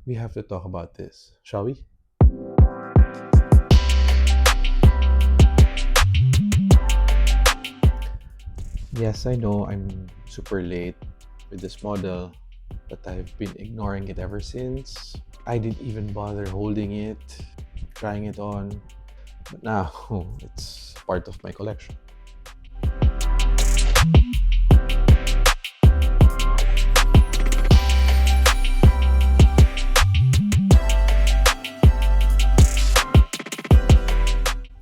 We have to talk about this, shall we? Yes, I know I'm super late with this model, but I've been ignoring it ever since. I didn't even bother holding it, trying it on, but now it's part of my collection.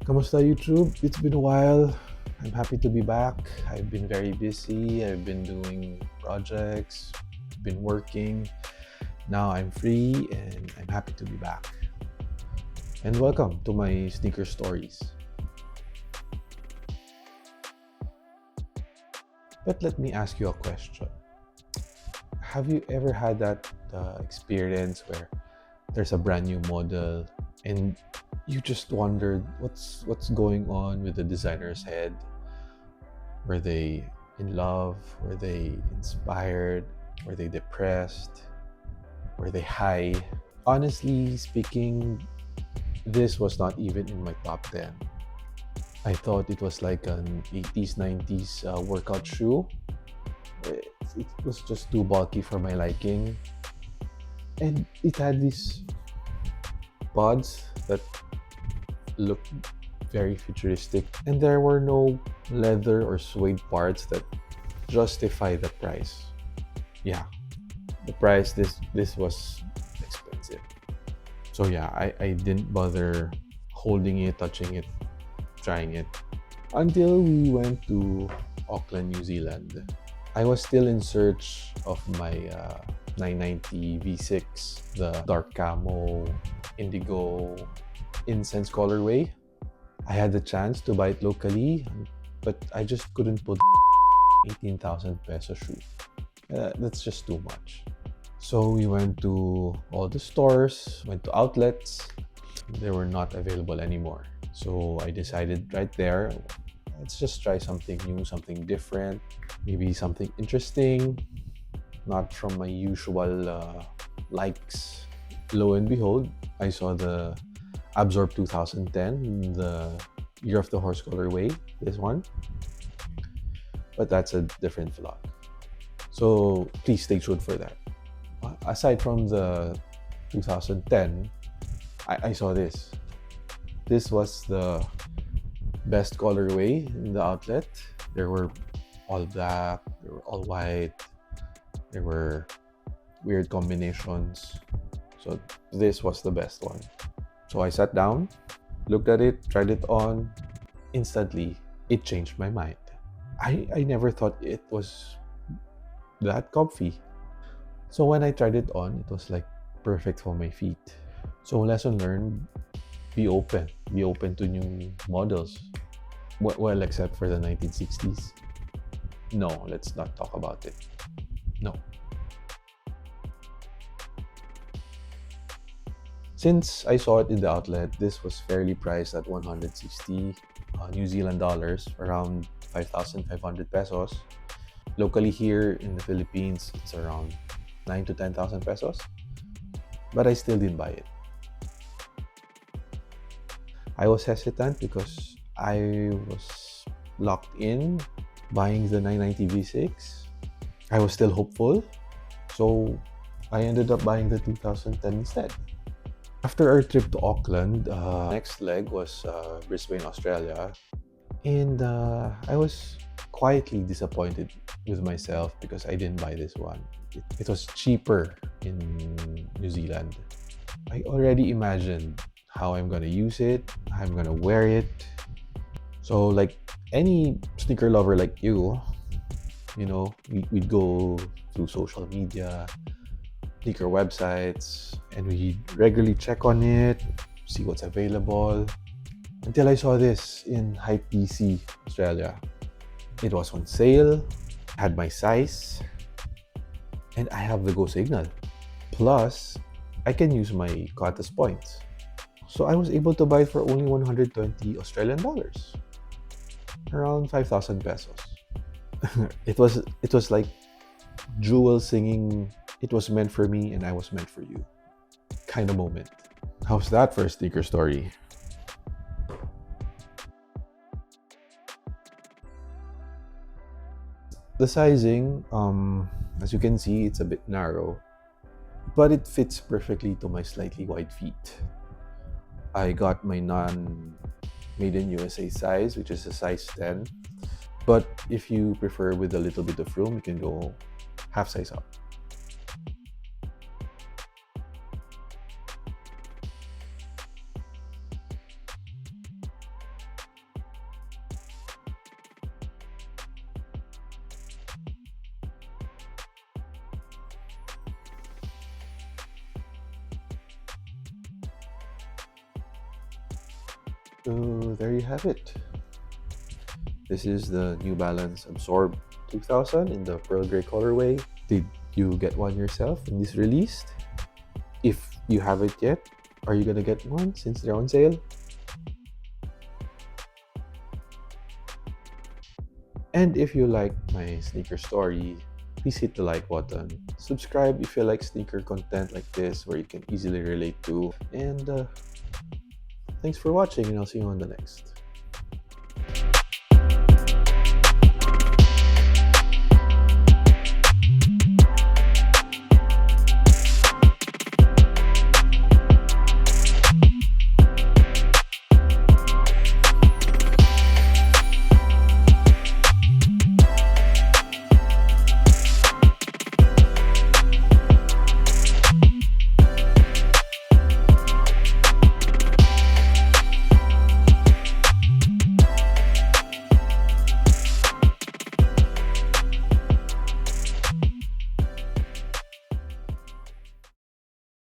Kamusta YouTube? It's been a while. I'm happy to be back. I've been very busy. I've been doing projects, been working. Now I'm free and I'm happy to be back. And welcome to my sneaker stories. But let me ask you a question. Have you ever had that experience where there's a brand new model and you just wondered what's going on with the designer's head? Were they in love? Were they inspired? Were they depressed? Were they high? Honestly speaking, this was not even in my top 10. I thought it was like an 80s, 90s workout shoe. It was just too bulky for my liking. And it had these pods that looked very futuristic. And there were no leather or suede parts that justify the price. Yeah, the price, this was expensive. So yeah, I didn't bother holding it, touching it, trying it until we went to Auckland, New Zealand. I was still in search of my 990 V6, the dark camo, indigo, incense colorway. I had the chance to buy it locally, but I just couldn't put 18,000 peso shoe. That's just too much. So we went to all the stores, went to outlets. They were not available anymore. So I decided right there, let's just try something new, something different, maybe something interesting, not from my usual likes. Lo and behold, I saw the Abzorb 2010, the Year of the Horse colorway, this one. But that's a different vlog. So please stay tuned for that. Aside from the 2010, I saw this. This was the best colorway in the outlet. There were all black, there were all white, there were weird combinations. So this was the best one. So I sat down, looked at it, tried it on. Instantly, it changed my mind. I never thought it was that comfy. So when I tried it on, it was like perfect for my feet. So lesson learned, be open. Be open to new models. Well, except for the 1960s. No, let's not talk about it. No. Since I saw it in the outlet, this was fairly priced at 160 New Zealand dollars, around 5,500 pesos. Locally here in the Philippines, it's around 9 to 10,000 pesos. But I still didn't buy it. I was hesitant because I was locked in buying the 990 V6. I was still hopeful, so I ended up buying the 2010 instead. After our trip to Auckland, next leg was Brisbane, Australia, and I was quietly disappointed with myself because I didn't buy this one. It was cheaper in New Zealand. I already imagined how I'm gonna use it, how I'm gonna wear it. So like any sneaker lover like you know, we'd go through social media, sneaker websites, and we regularly check on it, see what's available. Until I saw this in Hype DC, Australia. It was on sale, had my size, and I have the Go Signal. Plus, I can use my Qantas points. So I was able to buy it for only 120 Australian dollars, around 5,000 pesos. It was like Jewel singing, "It was meant for me and I was meant for you." kind of moment. How's that for a sneaker story? The sizing, as you can see, it's a bit narrow, but it fits perfectly to my slightly wide feet. I got my non-made in USA size, which is a size 10. But if you prefer with a little bit of room, you can go half size up. So there you have it. This is the New Balance Absorb 2000 in the pearl gray colorway. Did you get one yourself when this released? If you haven't yet, are you gonna get one since they're on sale? And if you like my sneaker story, please hit the like button. Subscribe if you like sneaker content like this where you can easily relate to. And thanks for watching, and I'll see you on the next.